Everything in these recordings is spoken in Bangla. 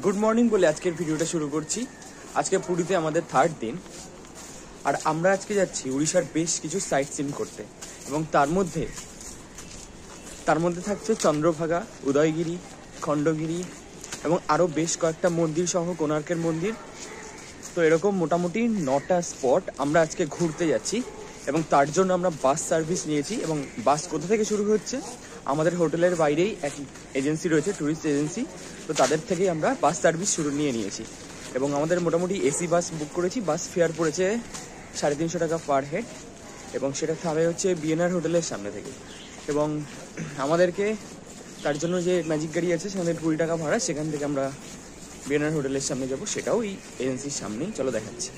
গুড মর্নিং বলে আজকের ভিডিওটা শুরু করছি। আজকে পুরীতে আমাদের থার্ড দিন, আর আমরা আজকে যাচ্ছি উড়িষ্যার বেশ কিছু সাইট সিন করতে, এবং তার মধ্যে থাকছে চন্দ্রভাগা, উদয়গিরি, খণ্ডগিরি এবং আরও বেশ কয়েকটা মন্দির সহ কোণার্কের মন্দির। তো এরকম মোটামুটি 9টা স্পট আমরা আজকে ঘুরতে যাচ্ছি, এবং তার জন্য আমরা বাস সার্ভিস নিয়েছি। এবং বাস কোথা থেকে শুরু হচ্ছে, আমাদের হোটেলের বাইরেই এক এজেন্সি রয়েছে, ট্যুরিস্ট এজেন্সি, তো তাদের থেকেই আমরা বাস সার্ভিস নিয়েছি। এবং আমাদের মোটামুটি এসি বাস বুক করেছি। বাস ফেয়ার পড়েছে 350 টাকা পার হেড, এবং সেটা থামে হচ্ছে বিএনআর হোটেলের সামনে থেকে। এবং আমাদেরকে তার জন্য যে ম্যাজিক গাড়ি আছে সেখানে 20 টাকা ভাড়া, সেখান থেকে আমরা বিএনআর হোটেলের সামনে যাব, সেটাও এই এজেন্সির সামনেই। চলো দেখাচ্ছি।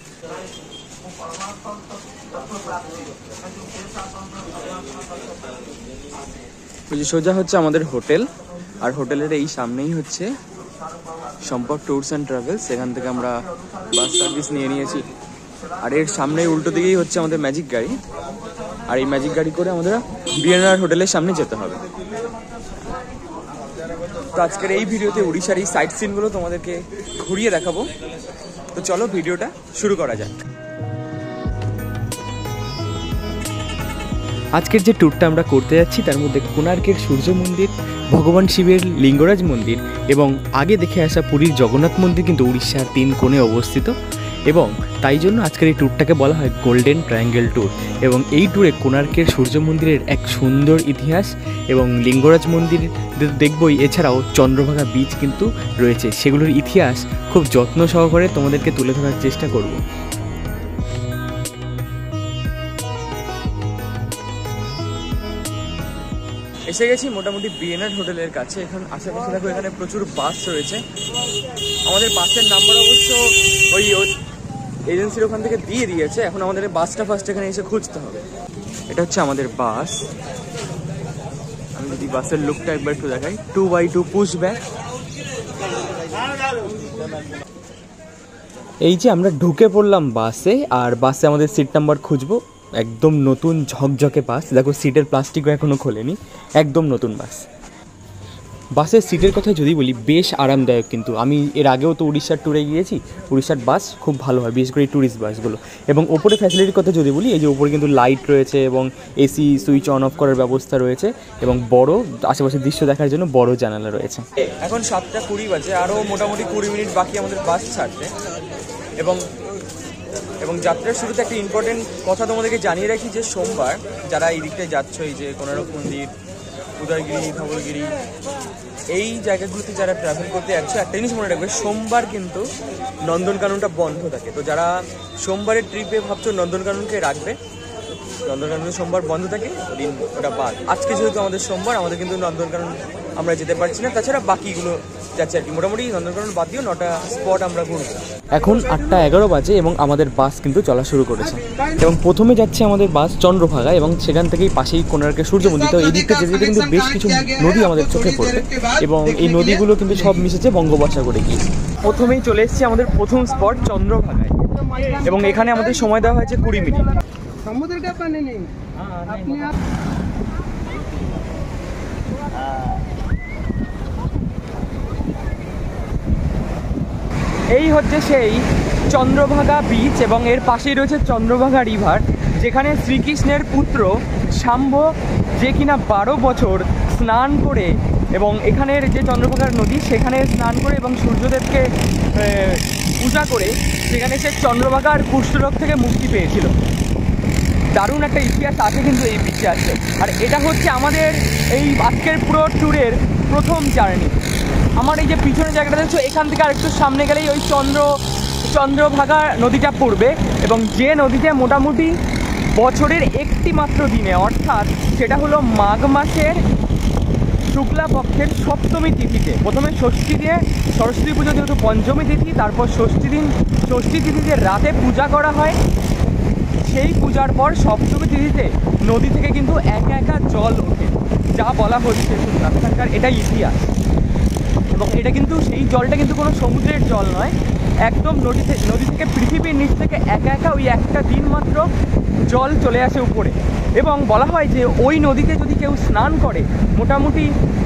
সোজা হচ্ছে আমাদের হোটেল, আর হোটেলের এই সামনেই হচ্ছে সম্পর্ক ট্যুরস অ্যান্ড ট্রাভেলস, সেখান থেকে আমরা বাস সার্ভিস নিয়েছি। আর এর সামনে উল্টো দিকেই হচ্ছে আমাদের ম্যাজিক গাড়ি, আর এই ম্যাজিক গাড়ি করে আমাদের বিএনআর হোটেলের সামনে যেতে হবে। তো আজকের এই ভিডিওতে উড়িষ্যার এই সাইট সিনগুলো তোমাদেরকে ঘুরিয়ে দেখাবো। তো চলো ভিডিওটা শুরু করা যাক। আজকের যে ট্যুরটা আমরা করতে যাচ্ছি তার মধ্যে কোণার্কের সূর্য মন্দির, ভগবান শিবের লিঙ্গরাজ মন্দির এবং আগে দেখে আসা পুরীর জগন্নাথ মন্দির কিন্তু উড়িষ্যার 3 কোণে অবস্থিত, এবং তাই জন্য আজকের এই ট্যুরটাকে বলা হয় গোল্ডেন ট্রায়াঙ্গেল ট্যুর। এবং এই ট্যুরে কোণার্কের সূর্য মন্দিরের এক সুন্দর ইতিহাস এবং লিঙ্গরাজ মন্দির দেখবই, এছাড়াও চন্দ্রভাগা বিচ কিন্তু রয়েছে, সেগুলোর ইতিহাস খুব যত্ন সহকারে তোমাদেরকে তুলে ধরার চেষ্টা করব। এসে গেছি মোটামুটি বিএনআর হোটেলের কাছে। এখন আশেপাশে দেখো এখানে প্রচুর বাস রয়েছে। আমাদের বাসের নাম্বার অবশ্য ওই এজেন্সির ওখান থেকে দিয়ে দিয়েছে। এখন আমাদের বাসটা ফার্স্ট এখানে এসে খুঁজতে হবে। এটা হচ্ছে আমাদের বাস। আমি যদি বাসের লুকটা একবার একটু দেখাই, 2x2 পুশ ব্যাক। এই যে আমরা ঢুকে পড়লাম বাসে, আর বাসে আমাদের সিট নাম্বার খুঁজবো। একদম নতুন ঝকঝকে বাস, দেখো সিটের প্লাস্টিকও এখনও খোলেনি, একদম নতুন বাস। বাসের সিটের কথা যদি বলি, বেশ আরামদায়ক। কিন্তু আমি এর আগেও তো উড়িষ্যার ট্যুরে গিয়েছি, উড়িষ্যার বাস খুব ভালো হয়, বিশেষ করে ট্যুরিস্ট বাসগুলো। এবং ওপরে ফ্যাসিলিটির কথা যদি বলি, এই যে ওপরে কিন্তু লাইট রয়েছে এবং এসি সুইচ অন অফ করার ব্যবস্থা রয়েছে, এবং বড় আশেপাশের দৃশ্য দেখার জন্য বড় জানালা রয়েছে। এখন 7টা 20 বাজে, আরও মোটামুটি 20 মিনিট বাকি আমাদের বাস ছাড়তে। এবং যাত্রার শুরুতে একটা ইম্পর্টেন্ট কথা তোমাদেরকে জানিয়ে রাখি, যে সোমবার যারা এই দিকটায় যাচ্ছ, এই যে কোণার্ক মন্দির, উদয়গিরি, ধবলগিরি, এই জায়গাগুলোতে যারা ট্রাভেল করতে যাচ্ছে, একটা জিনিস মনে রাখবে, সোমবার কিন্তু নন্দনকাননটা বন্ধ থাকে। তো যারা সোমবারের ট্রিপে ভাবছো নন্দনকাননকে রাখবে, নন্দনকানন সোমবার বন্ধ থাকে, ওদিন ওটা বাদ। আজকে যেহেতু আমাদের সোমবার, আমাদের কিন্তু নন্দনকানন আমরা যেতে পারছি না। তাছাড়া বাকিগুলো যাচ্ছে আর কি। মোটামুটি নন্দনকানন বাদ দিয়েও 9টা স্পট আমরা ঘুরবো। এখন 8:11 বাজে এবং আমাদের বাস কিন্তু চলা শুরু করেছে। এবং প্রথমে যাচ্ছে আমাদের বাস চন্দ্রভাগা, এবং সেখান থেকেই পাশেই কোণার্কের সূর্য মন্দির। তো এই দিকটা যেতে কিন্তু বেশ কিছু নদী আমাদের চোখে পড়বে, এবং এই নদীগুলো কিন্তু সব মিশেছে বঙ্গোপসাগরে গিয়ে। প্রথমেই চলে এসেছি আমাদের প্রথম স্পট চন্দ্রভাগায়, এবং এখানে আমাদের সময় দেওয়া হয়েছে 20 মিনিট। এই হচ্ছে সেই চন্দ্রভাগা বিচ, এবং এর পাশেই রয়েছে চন্দ্রভাগা রিভার, যেখানে শ্রীকৃষ্ণের পুত্র শাম্ব, যে কিনা 12 বছর স্নান করে, এবং এখানের যে চন্দ্রভাগার নদী সেখানে স্নান করে এবং সূর্যদেবকে পূজা করে সেখানে সে চন্দ্রভাগার কুষ্ঠরোগ থেকে মুক্তি পেয়েছিল। দারুণ একটা ইতিহাস আছে কিন্তু এই বিচে আছে। আর এটা হচ্ছে আমাদের এই আজকের পুরো ট্যুরের প্রথম জার্নি। আমার এই যে পিছনের জায়গাটা দেখছো, এখান থেকে আরেকটু সামনে গেলেই ওই চন্দ্রভাগা নদীটা পড়বে, এবং যে নদীতে মোটামুটি বছরের একটি মাত্র দিনে, অর্থাৎ সেটা হলো মাঘ মাসের শুক্লা পক্ষের 7ম তিথিতে, প্রথমে ষষ্ঠী দিয়ে, সরস্বতী পুজো যেহেতু 5ম তিথি, তারপর ষষ্ঠী তিথিতে রাতে পূজা করা হয়। সেই পূজার পর 7ম তিথিতে নদী থেকে কিন্তু একা একা জল ওঠে, যা বলা হচ্ছে এখানকার, এটাই ইতিহাস। এবং এটা কিন্তু সেই জলটা কিন্তু কোনো সমুদ্রের জল নয়, একদম নদী থেকে পৃথিবীর নিচ থেকে একা একা ওই একটা দিন মাত্র জল চলে আসে উপরে। এবং বলা হয় যে ওই নদীতে যদি কেউ স্নান করে, মোটামুটি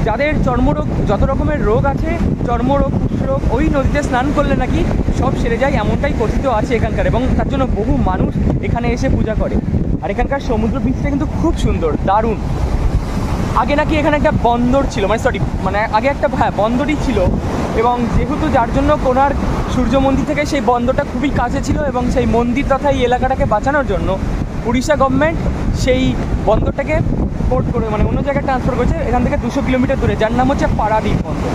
যাদের চর্মরোগ, যত রকমের রোগ আছে, চর্মরোগ, কুষ্ঠরোগ, ওই নদীতে স্নান করলে নাকি সব সেরে যায়, এমনটাই কথিত আছে এখানকার। এবং তার জন্য বহু মানুষ এখানে এসে পূজা করে। আর এখানকার সমুদ্র বীচটা কিন্তু খুব সুন্দর, দারুণ। আগে নাকি এখানে একটা বন্দর ছিল, মানে আগে একটা বন্দরই ছিল। এবং যেহেতু যার জন্য কোণার্ক সূর্য মন্দির থেকে সেই বন্দরটা খুবই কাছে ছিল, এবং সেই মন্দির তথা এই এলাকাটাকে বাঁচানোর জন্য উড়িষ্যা গভর্নমেন্ট সেই বন্দরটাকে পোর্ট করে, মানে অন্য জায়গায় ট্রান্সফার করেছে, এখান থেকে 200 কিলোমিটার দূরে, যার নাম হচ্ছে পারাদ্বীপ বন্দর।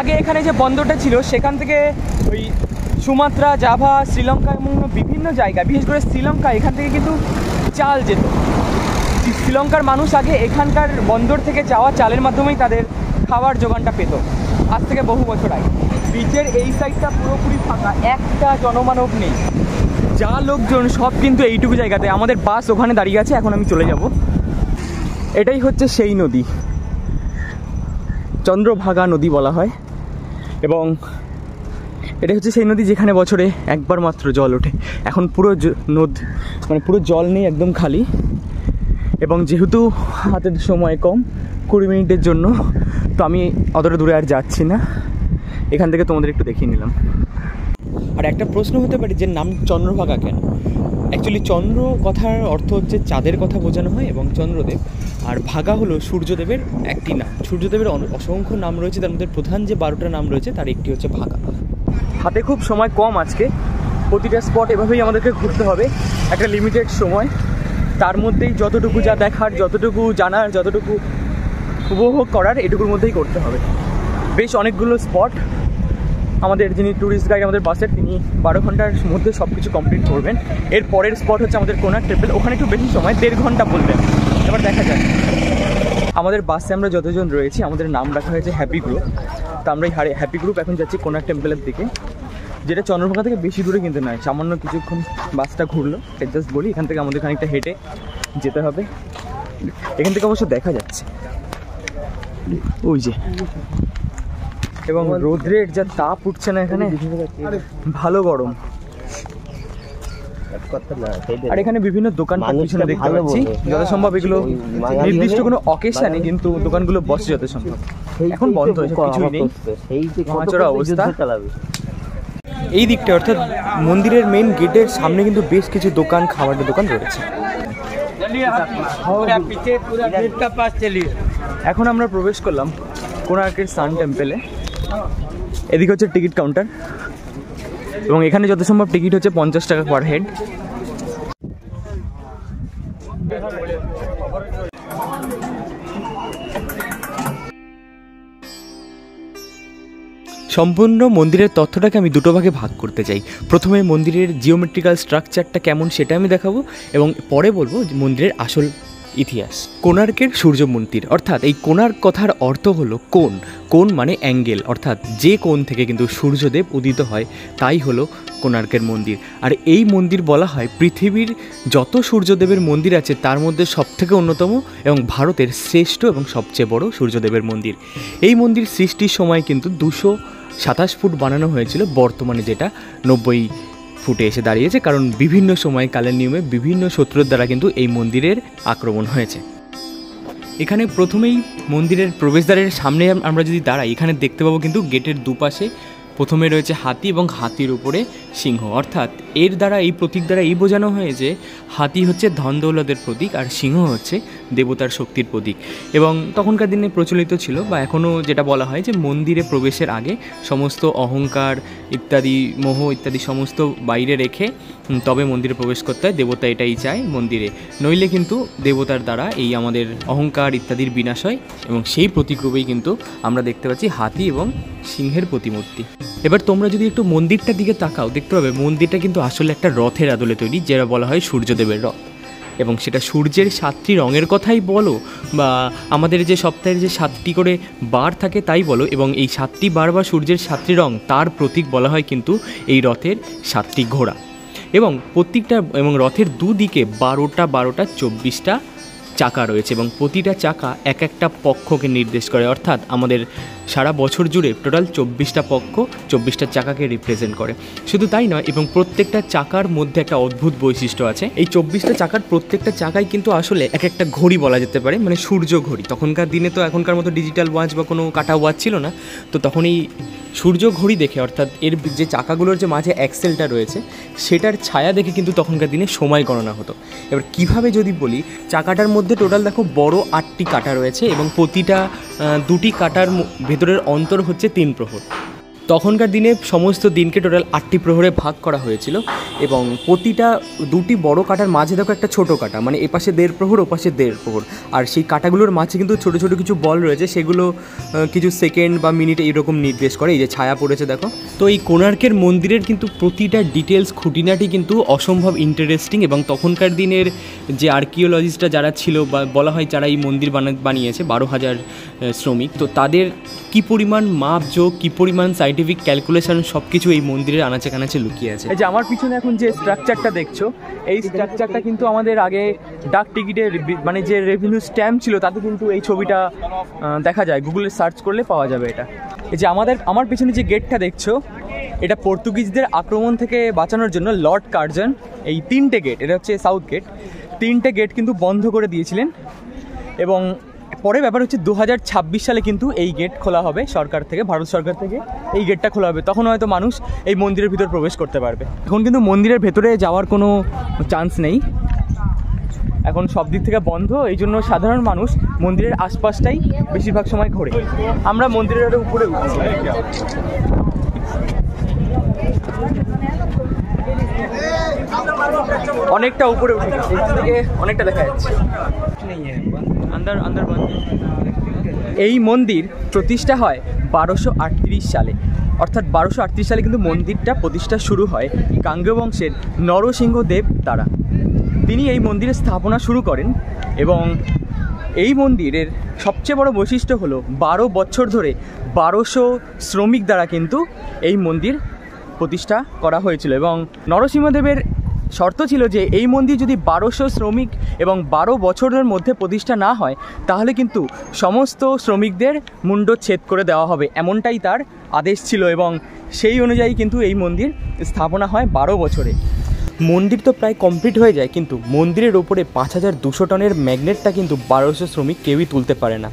আগে এখানে যে বন্দরটা ছিল সেখান থেকে ওই সুমাত্রা, জাভা, শ্রীলঙ্কা এবং বিভিন্ন জায়গা, বিশেষ করে শ্রীলঙ্কা, এখান থেকে কিন্তু চাল যেত। শ্রীলঙ্কার মানুষ আগে এখানকার বন্দর থেকে যাওয়া চালের মাধ্যমেই তাদের খাওয়ার যোগানটা পেত, আজ থেকে বহু বছর আগে। বিচের এই সাইডটা পুরোপুরি ফাঁকা, একটা জনমানব নেই, যা লোকজন সব কিন্তু এইটুকু জায়গাতে। আমাদের বাস ওখানে দাঁড়িয়ে আছে, এখন আমি চলে যাব। এটাই হচ্ছে সেই নদী, চন্দ্রভাগা নদী বলা হয়। এবং এটা হচ্ছে সেই নদী যেখানে বছরে একবার মাত্র জল ওঠে। এখন পুরো মানে পুরো জল নেই, একদম খালি। এবং যেহেতু হাতের সময় কম, 20 মিনিটের জন্য, তো আমি অতটা দূরে আর যাচ্ছি না, এখান থেকে তোমাদের একটু দেখিয়ে নিলাম। আর একটা প্রশ্ন হতে পারে যে নাম চন্দ্রভাগা কেন? অ্যাকচুয়ালি চন্দ্র কথার অর্থ হচ্ছে চাঁদের কথা বোঝানো হয়, এবং চন্দ্রদেব, আর ভাগা হলো সূর্যদেবের একটি নাম। সূর্যদেবের অসংখ্য নাম রয়েছে, তার মধ্যে প্রধান যে 12টা নাম রয়েছে তার একটি হচ্ছে ভাগা। হাতে খুব সময় কম আজকে, প্রতিটা স্পট এভাবেই আমাদেরকে ঘুরতে হবে, একটা লিমিটেড সময়, তার মধ্যেই যতটুকু যা দেখার, যতটুকু জানার, যতটুকু উপভোগ করার, এটুকুর মধ্যেই করতে হবে। বেশ অনেকগুলো স্পট, আমাদের যিনি ট্যুরিস্ট গাইড আমাদের বাসের, তিনি 12 ঘন্টার মধ্যে সব কিছু কমপ্লিট করবেন। এর পরের স্পট হচ্ছে আমাদের কোণার্ক টেম্পল, ওখানে একটু বেশি সময়, 1.5 ঘন্টা বলবেন। এবার দেখা যায়। আমাদের বাসে আমরা যতজন রয়েছি, আমাদের নাম রাখা হয়েছে হ্যাপি গ্রুপ। তো আমরা এই হ্যাপি গ্রুপ এখন যাচ্ছি কোণার্ক টেম্পলের দিকে, যেটা চন্দ্রভাগা থেকে বেশি দূরে কিন্তু নয়, সামান্য কিছুক্ষণ বাসটা ঘুরলো। জাস্ট বলি, এখান থেকে আমাদের খানিকটা হেঁটে যেতে হবে। এখান থেকে অবশ্য দেখা যাচ্ছে ওই যে, এবং রোদ্রের যা তাপ উঠছে না এখানে, ভালো গরম। আর এখানে বিভিন্ন দোকান পিছনে দেখতে পাচ্ছি, যত সম্ভব এগুলো নির্দিষ্ট কোনো অকেশনে কিন্তু দোকানগুলো বসে যত সম্ভব। এখন বন্ধ হয়েছে, কিছুই নেই, মাছরা অবস্থা। এই দিকটা অর্থাৎ মন্দিরের মেইন গেটের সামনে কিন্তু বেশ কিছু দোকান, খাবারের দোকান রয়েছে। এখন আমরা প্রবেশ করলাম কোণার্কের সান টেম্পলে। এদিকে হচ্ছে টিকিট কাউন্টার, এবং এখানে যত সম্ভব টিকিট হচ্ছে 50 টাকা পার হেড। সম্পূর্ণ মন্দিরের তথ্যটাকে আমি দুটো ভাগে ভাগ করতে চাই। প্রথমে মন্দিরের জিওমেট্রিক্যাল স্ট্রাকচারটা কেমন সেটা আমি দেখাবো, এবং পরে বলবো মন্দিরের আসল ইতিহাস। কোণার্কের সূর্য মন্দির, অর্থাৎ এই কোণার্ক কথার অর্থ হলো কোণ। কোণ মানে অ্যাঙ্গেল, অর্থাৎ যে কোণ থেকে কিন্তু সূর্যদেব উদিত হয়, তাই হলো কোণার্কের মন্দির। আর এই মন্দির বলা হয় পৃথিবীর যত সূর্যদেবের মন্দির আছে তার মধ্যে সবথেকে অন্যতম, এবং ভারতের শ্রেষ্ঠ এবং সবচেয়ে বড় সূর্যদেবের মন্দির। এই মন্দির সৃষ্টির সময় কিন্তু 227 ফুট বানানো হয়েছিল, বর্তমানে যেটা 90 ফুটে এসে দাঁড়িয়েছে, কারণ বিভিন্ন সময় কালের নিয়মে বিভিন্ন শত্রুর দ্বারা কিন্তু এই মন্দিরের আক্রমণ হয়েছে। এখানে প্রথমেই মন্দিরের প্রবেশদ্বারের সামনে আমরা যদি দাঁড়াই, এখানে দেখতে পাবো কিন্তু গেটের দুপাশে প্রথমে রয়েছে হাতি, এবং হাতির উপরে সিংহ। অর্থাৎ এর দ্বারা, এই প্রতীক দ্বারা এই বোঝানো হয় যে হাতি হচ্ছে ধন দৌলতের প্রতীক, আর সিংহ হচ্ছে দেবতার শক্তির প্রতীক। এবং তখনকার দিনে প্রচলিত ছিল, বা এখনও যেটা বলা হয়, যে মন্দিরে প্রবেশের আগে সমস্ত অহংকার ইত্যাদি, মোহ ইত্যাদি সমস্ত বাইরে রেখে তবে মন্দিরে প্রবেশ করতে হয়। দেবতা এটাই চায় মন্দিরে, নইলে কিন্তু দেবতার দ্বারা এই আমাদের অহংকার ইত্যাদির বিনাশ হয়। এবং সেই প্রতীকরূপেই কিন্তু আমরা দেখতে পাচ্ছি হাতি এবং সিংহের প্রতিমূর্তি। এবার তোমরা যদি একটু মন্দিরটার দিকে তাকাও, দেখতে পাবে মন্দিরটা কিন্তু আসলে একটা রথের আদলে তৈরি, যেটা বলা হয় সূর্যদেবের রথ। এবং সেটা সূর্যের 7টি রঙের কথাই বলো, বা আমাদের যে সপ্তাহের যে 7টি করে বার থাকে তাই বলো, এবং এই 7টি বার বা সূর্যের 7টি রং, তার প্রতীক বলা হয় কিন্তু এই রথের 7টি ঘোড়া। এবং প্রত্যেকটা, এবং রথের দুদিকে 12টা 24টা চাকা রয়েছে, এবং প্রতিটা চাকা এক একটা পক্ষকে নির্দেশ করে। অর্থাৎ আমাদের সারা বছর জুড়ে টোটাল 24টা পক্ষ 24টা চাকাকে রিপ্রেজেন্ট করে। শুধু তাই নয়, এবং প্রত্যেকটা চাকার মধ্যে একটা অদ্ভুত বৈশিষ্ট্য আছে। এই 24টা চাকার প্রত্যেকটা চাকাই কিন্তু আসলে এক একটা ঘড়ি বলা যেতে পারে, মানে সূর্য ঘড়ি। তখনকার দিনে তো এখনকার মতো ডিজিটাল ওয়াচ বা কোনো কাটা ওয়াচ ছিল না, তো তখন এই সূর্য ঘড়ি দেখে, অর্থাৎ এর যে চাকাগুলোর যে মাঝে অ্যাক্সেলটা রয়েছে সেটার ছায়া দেখে কিন্তু তখনকার দিনে সময় গণনা হতো। এবার কিভাবে যদি বলি, চাকাটার মধ্যে টোটাল দেখো বড় 8টি কাঁটা রয়েছে এবং প্রতিটা 2টি কাঁটার ভেতরের অন্তর হচ্ছে 3 প্রহর। তখনকার দিনে সমস্ত দিনকে টোটাল 8টি প্রহরে ভাগ করা হয়েছিল এবং প্রতিটা 2টি বড় কাঁটার মাঝে দেখো একটা ছোটো কাঁটা, মানে এপাশে 1.5 প্রহর ওপাশে 1.5 প্রহর। আর সেই কাঁটাগুলোর মাঝে কিন্তু ছোটো ছোটো কিছু বল রয়েছে, সেগুলো কিছু সেকেন্ড বা মিনিট এইরকম নির্দেশ করে। এই যে ছায়া পড়েছে দেখো। তো এই কোণার্কের মন্দিরের কিন্তু প্রতিটা ডিটেলস খুঁটিনাটি কিন্তু অসম্ভব ইন্টারেস্টিং, এবং তখনকার দিনের যে আর্কিওলজিস্টরা যারা ছিল বা বলা হয় যারা এই মন্দির বানিয়েছে 12,000 শ্রমিক, তো তাদের কী পরিমাণ মাপজোক, কী পরিমাণ সাইন্টিফিক ক্যালকুলেশন সব কিছু এই মন্দিরের আনাচে কানাচে লুকিয়ে আছে। এই যে আমার পিছনে এখন যে স্ট্রাকচারটা দেখছো, এই স্ট্রাকচারটা কিন্তু আমাদের আগে ডাক টিকিটের মানে যে রেভিনিউ স্ট্যাম্প ছিল তাতে কিন্তু এই ছবিটা দেখা যায়, গুগলে সার্চ করলে পাওয়া যাবে এটা। এই যে আমার পিছনে যে গেটটা দেখছো, এটা পর্তুগিজদের আক্রমণ থেকে বাঁচানোর জন্য লর্ড কার্জন এই 3টে গেট, এটা হচ্ছে সাউথ গেট, 3টে গেট কিন্তু বন্ধ করে দিয়েছিলেন। এবং পরে ব্যাপার হচ্ছে 2026 সালে কিন্তু এই গেট খোলা হবে সরকার থেকে, ভারত সরকার থেকে এই গেটটা খোলা হবে। তখন হয়তো মানুষ এই মন্দিরের ভিতর প্রবেশ করতে পারবে। এখন কিন্তু মন্দিরের ভেতরে যাওয়ার কোনো চান্স নেই, এখন সব দিক থেকে বন্ধ। এই জন্য সাধারণ মানুষ মন্দিরের আশপাশটাই বেশিরভাগ সময় ঘোরে। আমরা মন্দিরের উপরে উঠছি, অনেকটা উপরে উঠে গেছে, এখান থেকে অনেকটা দেখা যাচ্ছে। এই মন্দির প্রতিষ্ঠা হয় 1238 সালে, অর্থাৎ 1238 সালে কিন্তু মন্দিরটা প্রতিষ্ঠা শুরু হয় কাঙ্গ্য বংশের নরসিংহদেব দ্বারা। তিনি এই মন্দিরের স্থাপনা শুরু করেন এবং এই মন্দিরের সবচেয়ে বড় বৈশিষ্ট্য হলো 12 বছর ধরে 1200 শ্রমিক দ্বারা কিন্তু এই মন্দির প্রতিষ্ঠা করা হয়েছিল। এবং নরসিংহদেবের শর্ত ছিল যে এই মন্দির যদি 1200 শ্রমিক এবং 12 বছরের মধ্যে প্রতিষ্ঠা না হয় তাহলে কিন্তু সমস্ত শ্রমিকদের মুণ্ডচ্ছেদ করে দেওয়া হবে, এমনটাই তার আদেশ ছিল। এবং সেই অনুযায়ী কিন্তু এই মন্দির স্থাপনা হয় 12 বছরে। মন্দির তো প্রায় কমপ্লিট হয়ে যায়, কিন্তু মন্দিরের ওপরে 5200 টনের ম্যাগনেটটা কিন্তু 1200 শ্রমিক কেউই তুলতে পারে না।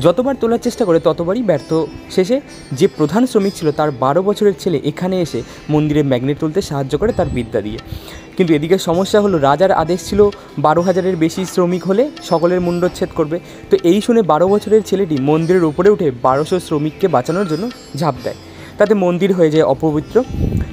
যতবার তোলার চেষ্টা করে ততবারই ব্যর্থ। শেষে যে প্রধান শ্রমিক ছিল তার 12 বছরের ছেলে এখানে এসে মন্দিরে ম্যাগনেট তুলতে সাহায্য করে তার বিদ্যা দিয়ে। কিন্তু এদিকে সমস্যা হলো, রাজার আদেশ ছিল 12,000-এর বেশি শ্রমিক হলে সকলের মুণ্ডচ্ছেদ করবে। তো এই শুনে 12 বছরের ছেলেটি মন্দিরের উপরে উঠে 1200 শ্রমিককে বাঁচানোর জন্য ঝাঁপ দেয়, তাতে মন্দির হয়ে যায় অপবিত্র।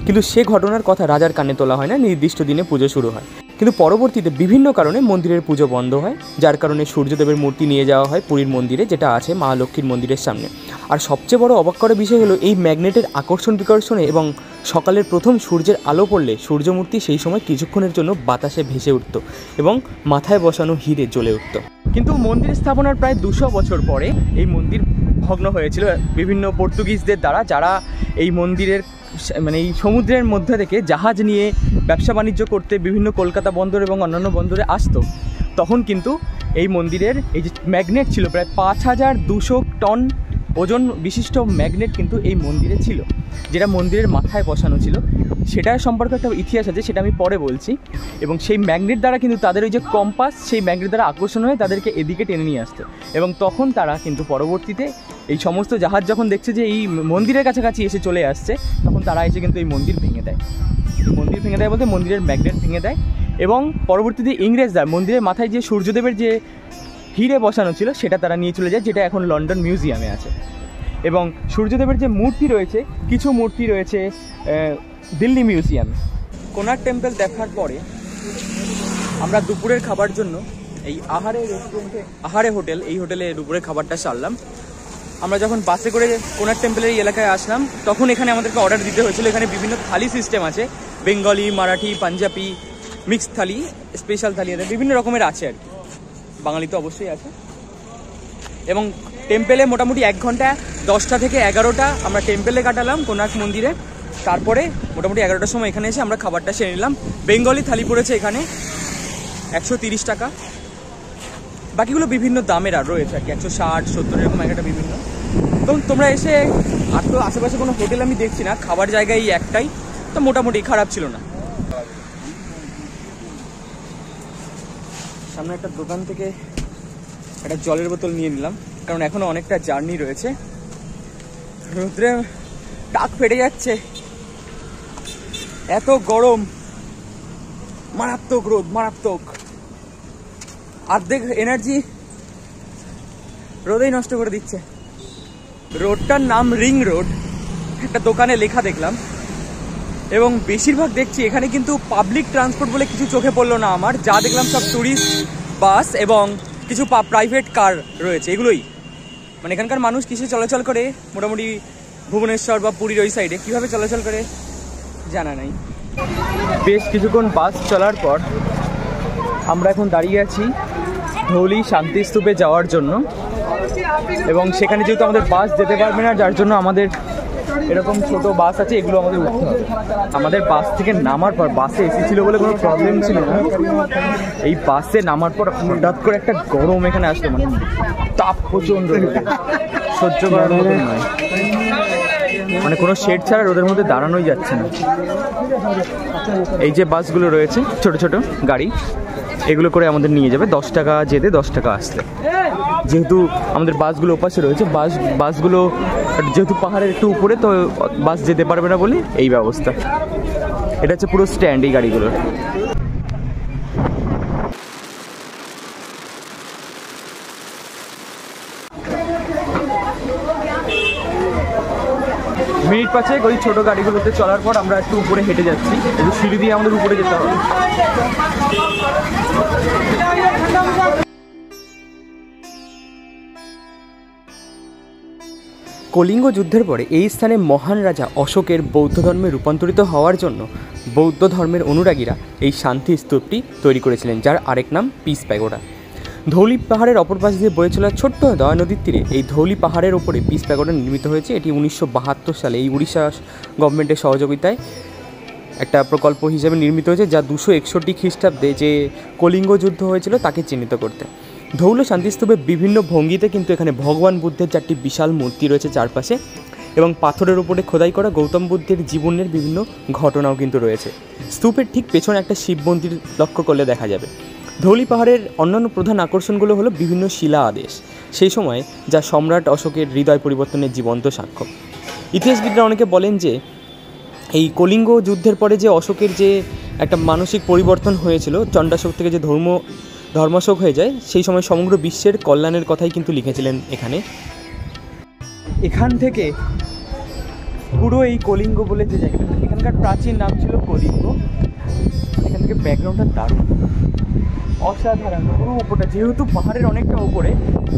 কিন্তু সে ঘটনার কথা রাজার কানে তোলা হয় না, নির্দিষ্ট দিনে পুজো শুরু হয়। কিন্তু পরবর্তীতে বিভিন্ন কারণে মন্দিরের পুজো বন্ধ হয়, যার কারণে সূর্যদেবের মূর্তি নিয়ে যাওয়া হয় পুরীর মন্দিরে, যেটা আছে মা লক্ষ্মীর মন্দিরের সামনে। আর সবচেয়ে বড় অবাক করার বিষয় হলো এই ম্যাগনেটের আকর্ষণ বিকর্ষণে এবং সকালের প্রথম সূর্যের আলো পড়লে সূর্যমূর্তি সেই সময় কিছুক্ষণের জন্য বাতাসে ভেসে উঠত এবং মাথায় বসানো হিরে জ্বলে উঠত। কিন্তু মন্দির স্থাপনার প্রায় 200 বছর পরে এই মন্দির ভগ্ন হয়েছিল বিভিন্ন পর্তুগিজদের দ্বারা, যারা এই মন্দিরের মানে এই সমুদ্রের মধ্যে থেকে জাহাজ নিয়ে ব্যবসা বাণিজ্য করতে বিভিন্ন কলকাতা বন্দর এবং অন্যান্য বন্দরে আসতো। তখন কিন্তু এই মন্দিরের এই যে ম্যাগনেট ছিল প্রায় 5200 টন ওজন বিশিষ্ট ম্যাগনেট কিন্তু এই মন্দিরে ছিল, যেটা মন্দিরের মাথায় বসানো ছিল। সেটার সম্পর্কে একটা ইতিহাস আছে, সেটা আমি পরে বলছি। এবং সেই ম্যাগনেট দ্বারা কিন্তু তাদের ওই যে কম্পাস, সেই ম্যাগনেট দ্বারা আকর্ষণ হয়ে তাদেরকে এদিকে টেনে নিয়ে আসতো। এবং তখন তারা কিন্তু পরবর্তীতে এই সমস্ত জাহাজ যখন দেখছে যে এই মন্দিরের কাছাকাছি এসে চলে আসছে, তখন তারা এসে কিন্তু এই মন্দির ভেঙে দেয়। মন্দির ভেঙে দেয় বলতে মন্দিরের ম্যাগনেট ভেঙে দেয়। এবং পরবর্তীতে ইংরেজরা মন্দিরের মাথায় যে সূর্যদেবের যে হিরে বসানো ছিল সেটা তারা নিয়ে চলে যায়, যেটা এখন লন্ডন মিউজিয়ামে আছে। এবং সূর্যদেবের যে মূর্তি রয়েছে, কিছু মূর্তি রয়েছে দিল্লি মিউজিয়ামে। কোনার্ক টেম্পল দেখার পরে আমরা দুপুরের খাবার জন্য এই আহারে হোটেল, এই হোটেলে দুপুরের খাবারটা সারলাম। আমরা যখন বাসে করে কোনার্ক টেম্পলের এই এলাকায় আসলাম তখন এখানে আমাদেরকে অর্ডার দিতে হয়েছিল। এখানে বিভিন্ন থালি সিস্টেম আছে, বেঙ্গলি, মারাঠি, পাঞ্জাবি, মিক্সড থালি, স্পেশাল থালি, এদের বিভিন্ন রকমের আছে আর কি। বাঙালি তো অবশ্যই আছে। এবং টেম্পেলে মোটামুটি 1 ঘন্টা 10টা থেকে 11টা আমরা টেম্পেলে কাটালাম কোনার্ক মন্দিরে। তারপরে মোটামুটি 11টার সময় এখানে এসে আমরা খাবারটা সেরে নিলাম। বেঙ্গলি থালি পড়েছে এখানে 130 টাকা, বাকিগুলো বিভিন্ন দামের আর রয়েছে আর কি, 160, 70 এরকম একটা বিভিন্ন। তো এবং তোমরা এসে, আর তো আশেপাশে কোনো হোটেল আমি দেখছি না, খাবার জায়গা এই একটাই, তো মোটামুটি খারাপ ছিল না। সামনে একটা দোকান থেকে একটা জলের বোতল নিয়ে নিলাম, কারণ এখনো অনেকটা জার্নি রয়েছে। রোদ্রে টাক ফেটে যাচ্ছে, এত গরম, মারাত্মক রোদ, মারাত্মক। অর্ধেক এনার্জি রোদেই নষ্ট করে দিচ্ছে। রোডটার নাম রিং রোড, একটা দোকানে লেখা দেখলাম, এবং বেশিরভাগ দেখছি এখানে কিন্তু পাবলিক ট্রান্সপোর্ট বলে কিছু চোখে পড়লো না আমার, যা দেখলাম সব ট্যুরিস্ট বাস এবং কিছু প্রাইভেট কার রয়েছে, এগুলোই। মানে এখানকার মানুষ কিসে চলাচল করে, মোটামুটি ভুবনেশ্বর বা পুরীর ওই সাইডে কীভাবে চলাচল করে জানা নাই। বেশ কিছুক্ষণ বাস চলার পর আমরা এখন দাঁড়িয়ে আছি ধৌলি শান্তিস্তূপে যাওয়ার জন্য, এবং সেখানে যেহেতু আমাদের বাস যেতে পারবে না, যার জন্য আমাদের এরকম ছোট বাস আছে, এগুলো আমাদের উঠতে হবে। আমাদের বাস থেকে নামার পর, বাসে এসি ছিল বলে কোনো প্রবলেম ছিল না, এই বাসে নামার পর হঠাৎ করে একটা গরম এখানে আসলো, মানে তাপ প্রচণ্ড, সহ্য করার মতো নয়, মানে কোনো শেড ছাড়া রোদের মধ্যে দাঁড়ানোই যাচ্ছে না। এই যে বাসগুলো রয়েছে, ছোট ছোট গাড়ি, এগুলো করে আমাদের নিয়ে যাবে, 10 টাকা যেতে 10 টাকা আসতে। যেহেতু আমাদের বাসগুলো ওপাশে রয়েছে, বাসগুলো যেহেতু পাহাড়ের একটু উপরে, তো বাস যেতে পারবে না বলে এই ব্যবস্থা। এটা হচ্ছে পুরো স্ট্যান্ড এই গাড়িগুলোর। মিনিট 5 ওই ছোট গাড়িগুলোতে চলার পর আমরা একটু উপরে হেঁটে যাচ্ছি, একটু সিঁড়ি দিয়ে আমাদের উপরে যেতে হবে। কলিঙ্গ যুদ্ধের পরে এই স্থানে মহান রাজা অশোকের বৌদ্ধ ধর্মে রূপান্তরিত হওয়ার জন্য বৌদ্ধ ধর্মের অনুরাগীরা এই শান্তি স্তূপটি তৈরি করেছিলেন, যার আরেক নাম পিস প্যাগোডা। ধৌলি পাহাড়ের অপর পাশ দিয়ে বয়ে চলা ছোট্ট দয়া নদীর তীরে এই ধৌলি পাহাড়ের ওপরে পিস প্যাগোডা নির্মিত হয়েছে। এটি 1972 সালে এই উড়িষ্যা গভর্নমেন্টের সহযোগিতায় একটা প্রকল্প হিসেবে নির্মিত হয়েছে, যা 261 খ্রিস্টাব্দে যে কলিঙ্গ যুদ্ধ হয়েছিল তাকে চিহ্নিত করতে। ধৌল শান্তিস্তূপে বিভিন্ন ভঙ্গিতে কিন্তু এখানে ভগবান বুদ্ধের 4টি বিশাল মূর্তি রয়েছে চারপাশে, এবং পাথরের উপরে খোদাই করা গৌতম বুদ্ধের জীবনের বিভিন্ন ঘটনাও কিন্তু রয়েছে। স্তূপের ঠিক পেছনে একটা শিব মন্দির লক্ষ্য করলে দেখা যাবে। ধৌলি পাহাড়ের অন্যান্য প্রধান আকর্ষণগুলো হলো বিভিন্ন শিলা আদেশ, সেই সময় যা সম্রাট অশোকের হৃদয় পরিবর্তনের জীবন্ত সাক্ষ্য। ইতিহাসবিদরা অনেকে বলেন যে এই কলিঙ্গ যুদ্ধের পরে যে অশোকের যে একটা মানসিক পরিবর্তন হয়েছিল, চণ্ডাশোক থেকে যে ধর্মাশোক হয়ে যায়, সেই সময় সমগ্র বিশ্বের কল্যাণের কথাই কিন্তু লিখেছিলেন এখানে। এখান থেকে পুরো এই কলিঙ্গ বলে যে জায়গাটা, এখানকার প্রাচীন নাম ছিল কলিঙ্গ। এখান থেকে ব্যাকগ্রাউন্ডটা দারুণ, অসাধারণ, পুরো উপরটা যেহেতু পাহাড়ের অনেকটা উপরে,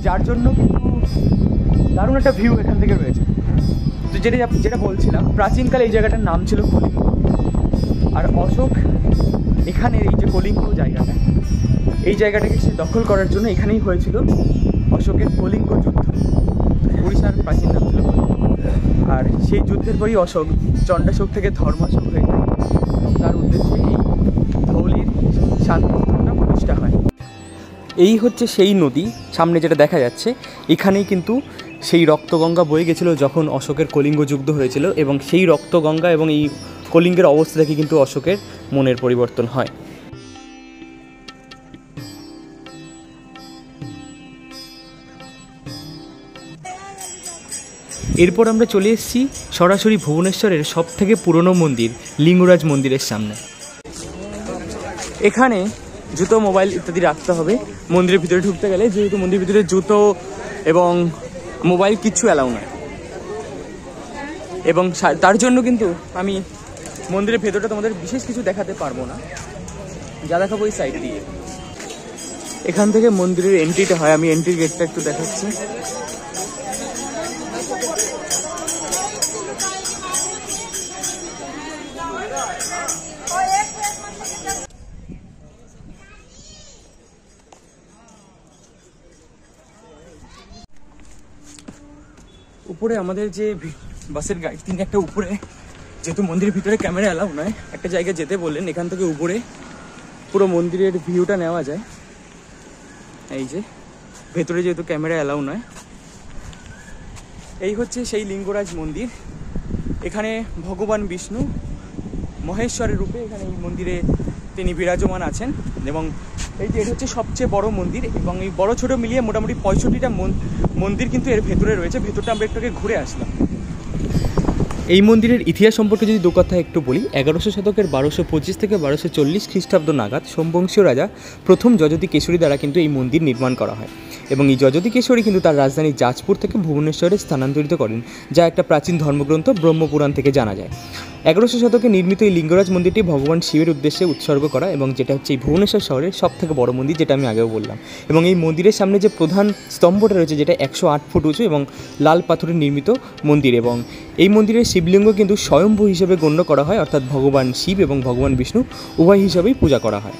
যার জন্য কিন্তু দারুণ একটা ভিউ এখান থেকে রয়েছে। তো যেটা বলছিলাম, প্রাচীনকালে এই জায়গাটার নাম ছিল কলিঙ্গ, আর অশোক এখানে এই যে কলিঙ্গ জায়গাটা, এই জায়গাটাকে সে দখল করার জন্য এখানেই হয়েছিল অশোকের কলিঙ্গ যুদ্ধ। উড়িষ্যার প্রাচীন নাম ছিল কলিঙ্গ। আর সেই যুদ্ধের পরই অশোক চণ্ডাশোক থেকে ধর্মাশোক হয়ে যায়, তার উদ্দেশ্যে এই ধৌলির শান্তিস্তূপটা প্রতিষ্ঠা হয়। এই হচ্ছে সেই নদী সামনে যেটা দেখা যাচ্ছে, এখানেই কিন্তু সেই রক্তগঙ্গা বয়ে গেছিলো যখন অশোকের কলিঙ্গ যুদ্ধ হয়েছিল, এবং সেই রক্তগঙ্গা এবং এই কলিঙ্গের অবস্থা দেখে কিন্তু অশোকের মনের পরিবর্তন হয়। এরপর আমরা চলে এসেছি সরাসরি ভুবনেশ্বরের সবথেকে পুরনো মন্দির লিঙ্গরাজ মন্দিরের সামনে। এখানে জুতো, মোবাইল ইত্যাদি রাখতে হবে মন্দিরের ভিতরে ঢুকতে গেলে, যেহেতু মন্দিরের ভিতরে জুতো এবং মোবাইল কিচ্ছু অ্যালাউ নয়, এবং তার জন্য কিন্তু আমি মন্দিরের ভেতরটা তোমাদের বিশেষ কিছু দেখাতে পারবো না, যা দেখাবো এই সাইড দিয়ে। এখান থেকে মন্দিরের এন্ট্রিটা হয়, আমি এন্ট্রি গেটটা একটু দেখাচ্ছি। উপরে আমাদের যে বাসের গাইড, তিনি একটা উপরে, যেহেতু মন্দিরের ভিতরে ক্যামেরা অ্যালাউ নয়, একটা জায়গায় যেতে বললেন, এখান থেকে উপরে পুরো মন্দিরের ভিউটা নেওয়া যায়। এই যে ভেতরে যেহেতু ক্যামেরা অ্যালাউ নয়, এই হচ্ছে সেই লিঙ্গরাজ মন্দির। এখানে ভগবান বিষ্ণু মহেশ্বরের রূপে এখানে এই মন্দিরে তিনি বিরাজমান আছেন। এবং এটা হচ্ছে সবচেয়ে বড় মন্দির, এবং এই বড় ছোট মিলিয়ে মোটামুটি 65টা মন্দির কিন্তু এর ভেতরে রয়েছে। ভেতরটা আমরা একটু ঘুরে আসলাম। এই মন্দিরের ইতিহাস সম্পর্কে যদি দু কথা একটু বলি, 1100 শতকের 1225 থেকে 1240 খ্রিস্টাব্দ নাগাদ সোমবংশীয় রাজা প্রথম যজতি কেশরী দ্বারা কিন্তু এই মন্দির নির্মাণ করা হয়। এবং এই যজতি কেশরী কিন্তু তার রাজধানী জাজপুর থেকে ভুবনেশ্বরে স্থানান্তরিত করেন, যা একটা প্রাচীন ধর্মগ্রন্থ ব্রহ্মপুরাণ থেকে জানা যায়। 1100 শতকে নির্মিত এই লিঙ্গরাজ মন্দিরটি ভগবান শিবের উদ্দেশ্যে উৎসর্গ করা, এবং যেটা হচ্ছে এই ভুবনেশ্বর শহরের সবথেকে বড় মন্দির, যেটা আমি আগেও বললাম। এবং এই মন্দিরের সামনে যে প্রধান স্তম্ভটা রয়েছে, যেটা 108 ফুট উঁচু এবং লাল পাথরের নির্মিত মন্দির, এবং এই মন্দিরের শিবলিঙ্গ কিন্তু স্বয়ম্ভু হিসেবে গণ্য করা হয়, অর্থাৎ ভগবান শিব এবং ভগবান বিষ্ণু উভয় হিসাবেই পূজা করা হয়।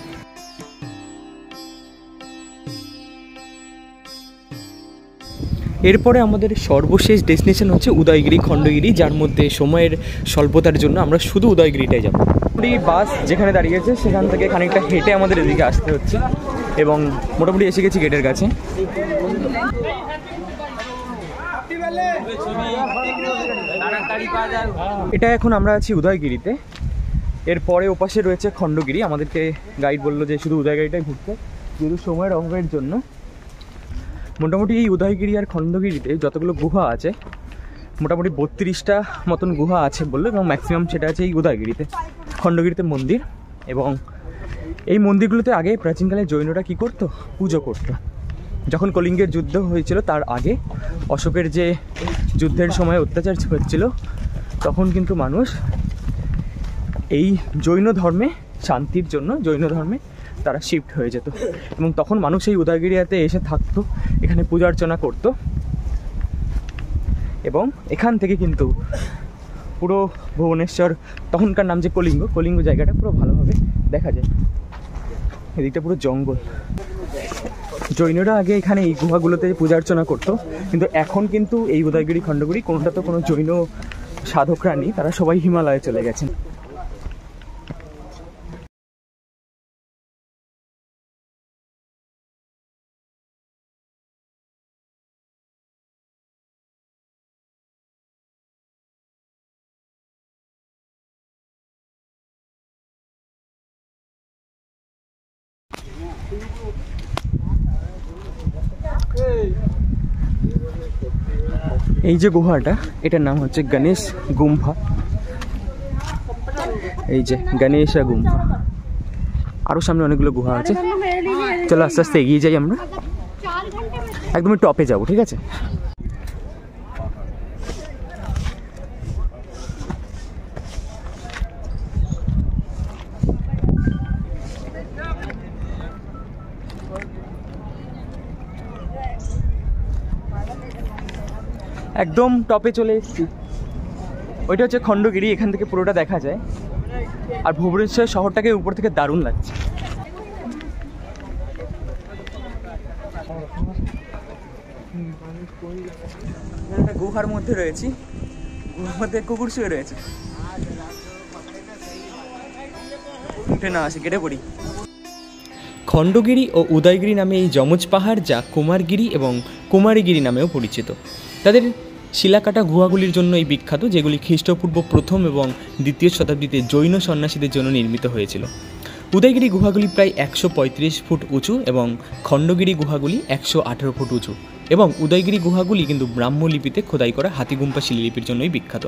এরপরে আমাদের সর্বশেষ ডেস্টিনেশন হচ্ছে উদয়গিরি খণ্ডগিরি, যার মধ্যে সময়ের স্বল্পতার জন্য আমরা শুধু উদয়গিরিটাই যাব। বাস যেখানে দাঁড়িয়েছে সেখান থেকে খানিকটা হেঁটে আমাদের এদিকে আসতে হচ্ছে, এবং মোটামুটি এসে গেছি গেটের কাছে। এটা এখন আমরা আছি উদয়গিরিতে। এরপরে ওপাশে রয়েছে খণ্ডগিরি। আমাদেরকে গাইড বললো যে শুধু উদয়গিরিটাই ঘুরতে, যেহেতু সময়ের অভাবের জন্য। মোটামুটি এই উদয়গিরি আর খণ্ডগিরিতে যতগুলো গুহা আছে, মোটামুটি 32টা মতন গুহা আছে বললো, এবং ম্যাক্সিমাম সেটা আছে এই উদয়গিরিতে। খণ্ডগিরিতে মন্দির, এবং এই মন্দিরগুলোতে আগে প্রাচীনকালে জৈনরা কী করতো? পুজো করতো। যখন কলিঙ্গের যুদ্ধ হয়েছিল তার আগে, অশোকের যে যুদ্ধের সময় অত্যাচার হচ্ছিল, তখন কিন্তু মানুষ এই জৈন ধর্মে শান্তির জন্য জৈন ধর্মে তারা শিফট হয়ে যেত, এবং তখন মানুষ এই উদয়গিরিতে এসে থাকতো, এখানে পূজা অর্চনা করতো। এবং এখান থেকে কিন্তু পুরো ভুবনেশ্বর, তখনকার নাম যে কলিঙ্গ জায়গাটা পুরো ভালোভাবে দেখা যায়। এদিকটা পুরো জঙ্গল। জৈনরা আগে এখানে এই গুহাগুলোতে পূজা অর্চনা করতো, কিন্তু এখন কিন্তু এই উদয়গিরি খণ্ডগিরি কোনোটা তো কোনো জৈন সাধকরা নেই, তারা সবাই হিমালয়ে চলে গেছেন। এই যে গুহাটা, এটার নাম হচ্ছে গণেশ গুম্ফা। এই যে গণেশ গুম্ফা। আরও সামনে অনেকগুলো গুহা আছে। চলো আস্তে আস্তে এগিয়ে যাই আমরা, একদমই টপে যাবো, ঠিক আছে? একদম টপে চলে এসেছি। ওইটা হচ্ছে খণ্ডগিরি, এখান থেকে পুরোটা দেখা যায়। আর ভুবনেশ্বর শহরটাকে উপর থেকে দারুণ লাগছে। একটা গুহার মধ্যে রয়েছি, গুহার মধ্যে কুকুর শুয়ে রয়েছে। উঠে না আসে, কেটে পড়ি। খণ্ডগিরি ও উদয়গিরি নামে এই যমজ পাহাড়, যা কুমারগিরি এবং কুমারীগিরি নামেও পরিচিত, তাদের শিলাকাটা গুহাগুলির জন্যই বিখ্যাত, যেগুলি খ্রিস্টপূর্ব প্রথম এবং দ্বিতীয় শতাব্দীতে জৈন সন্ন্যাসীদের জন্য নির্মিত হয়েছিল। উদয়গিরি গুহাগুলি প্রায় 135 ফুট উঁচু এবং খণ্ডগিরি গুহাগুলি 118 ফুট উঁচু, এবং উদয়গিরি গুহাগুলি কিন্তু ব্রাহ্মলিপিতে খোদাই করা হাতিগুম্পা শিলালিপির জন্যই বিখ্যাত।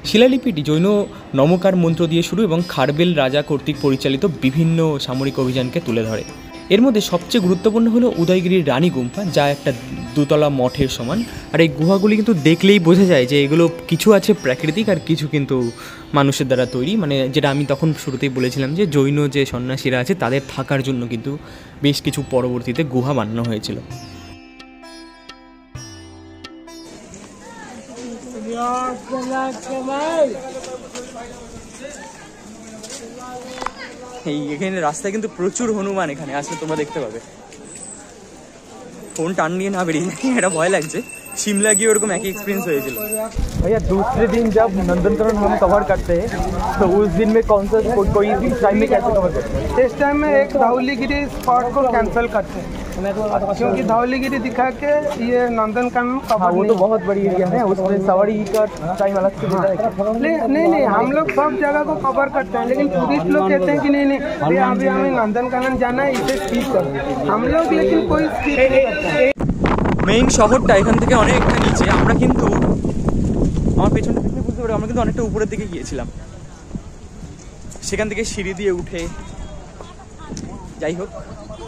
শিলালিপিটি জৈন নমকার মন্ত্র দিয়ে শুরু, এবং খারবেল রাজা কর্তৃক পরিচালিত বিভিন্ন সামরিক অভিযানকে তুলে ধরে। এর মধ্যে সবচেয়ে গুরুত্বপূর্ণ হলো উদয়গিরির রানী গুম্ফা, যা একটা 2তলা মঠের সমান। আর এই গুহাগুলি কিন্তু দেখলেই বোঝা যায় যে এগুলো কিছু আছে প্রাকৃতিক আর কিছু কিন্তু মানুষের দ্বারা তৈরি। মানে যেটা আমি তখন শুরুতেই বলেছিলাম যে জৈন যে সন্ন্যাসীরা আছে তাদের থাকার জন্য কিন্তু বেশ কিছু পরবর্তীতে গুহা বানানো হয়েছিল। এই এখানে রাস্তায় কিন্তু প্রচুর হনুমান, এখানে আসলে তোমরা দেখতে পাবে। ফোন টান নিয়ে না বেরিয়ে, এটা ভয় লাগছে, शिमला गए ओरकम एक ही एक्सपीरियंस হয়েছিল। भैया दूसरे दिन जब नंदनकानन हम कवर करते हैं तो उस दिन में कौन सा कोई टाइम में कैसे कवर करते हैं? इस टाइम में एक धौलीगिरी स्पॉट को कैंसिल करते हैं क्योंकि धौलीगिरी दिखा के ये नंदनकानन कवर हाँ वो तो बहुत बड़ी एरिया है, उसमें सवारी का टाइम अलग से देता है। नहीं हम लोग सब जगह को कवर करते हैं, लेकिन टूरिस्ट लोग कहते हैं कि नहीं भैया अभी हमें नंदनकानन जाना है, इसे स्किप करो। हम लोग लेकिन कोई स्किप नहीं करते हैं। মেইন শহরটা এখান থেকে অনেকটা নিচে, আমরা কিন্তু আমার পেছনটা দেখলে বুঝতে পারি আমরা কিন্তু অনেকটা উপরের দিকে গিয়েছিলাম, সেখান থেকে সিঁড়ি দিয়ে উঠে। যাই হোক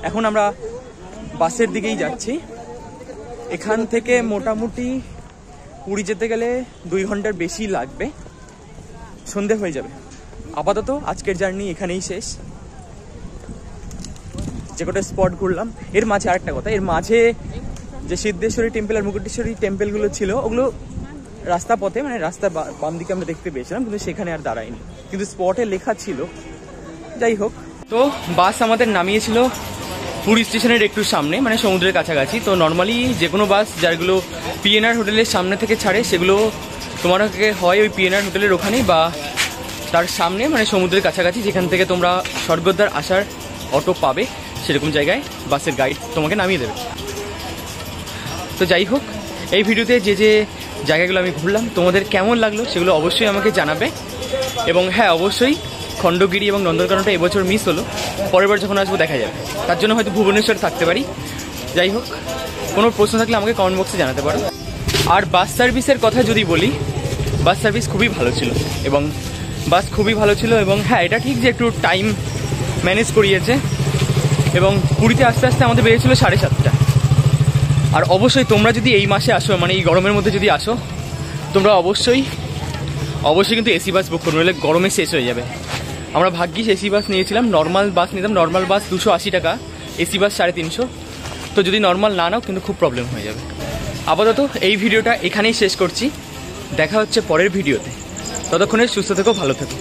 এখন আমরা বাসের দিকেই যাচ্ছি। এখান থেকে মোটামুটি পুরী যেতে গেলে 2 ঘন্টার বেশি লাগবে, সন্ধে হয়ে যাবে। আপাতত আজকের জার্নি এখানেই শেষ। যে কটা স্পট ঘুরলাম এর মাঝে আরেকটা কথা, এর মাঝে যে সিদ্ধেশ্বরী টেম্পল আর মুকুটেশ্বরী টেম্পলগুলো ছিল ওগুলো রাস্তা পথে মানে রাস্তার বাম দিকে আমরা দেখতে পেয়েছিলাম, কিন্তু সেখানে আর দাঁড়াইনি, কিন্তু স্পটে লেখা ছিল। যাই হোক, তো বাস আমাদের নামিয়েছিল পুরী স্টেশনের একটু সামনে মানে সমুদ্রের কাছাকাছি। তো নর্মালি যে কোনো বাস যারগুলো পিএনআর হোটেলের সামনে থেকে ছাড়ে সেগুলো তোমাকে হয় ওই পিএনআর হোটেলের ওখানেই বা তার সামনে মানে সমুদ্রের কাছাকাছি যেখান থেকে তোমরা স্বর্গদ্বার আসার অটো পাবে সেরকম জায়গায় বাসের গাইড তোমাকে নামিয়ে দেবে। তো যাই হোক, এই ভিডিওতে যে যে জায়গাগুলো আমি ঘুরলাম তোমাদের কেমন লাগলো সেগুলো অবশ্যই আমাকে জানাবে। এবং হ্যাঁ অবশ্যই খণ্ডগিরি এবং নন্দনকাননটা এবছর মিস হলো, পরের বার যখন আসবো দেখা যাবে, তার জন্য হয়তো ভুবনেশ্বর থাকতে পারি। যাই হোক, কোনো প্রশ্ন থাকলে আমাকে কমেন্ট বক্সে জানাতে পারো। আর বাস সার্ভিসের কথা যদি বলি, বাস সার্ভিস খুবই ভালো ছিল এবং বাস খুবই ভালো ছিল। এবং হ্যাঁ এটা ঠিক যে একটু টাইম ম্যানেজ করিয়েছে এবং পুরীতে আস্তে আস্তে আমাদের বেরিয়েছিল 7:30। আর অবশ্যই তোমরা যদি এই মাসে আসো মানে এই গরমের মধ্যে যদি আসো তোমরা অবশ্যই কিন্তু এসি বাস বুক করো, নাহলে গরমে শেষ হয়ে যাবে। আমরা ভাগ্যিস এসি বাস নিয়েছিলাম, নর্মাল বাস নিতাম, নর্মাল বাস 280 টাকা, এসি বাস 350। তো যদি নর্মাল না নাও কিন্তু খুব প্রবলেম হয়ে যাবে। আপাতত এই ভিডিওটা এখানেই শেষ করছি, দেখা হচ্ছে পরের ভিডিওতে। ততক্ষণে সুস্থ থেকো, ভালো থেকো।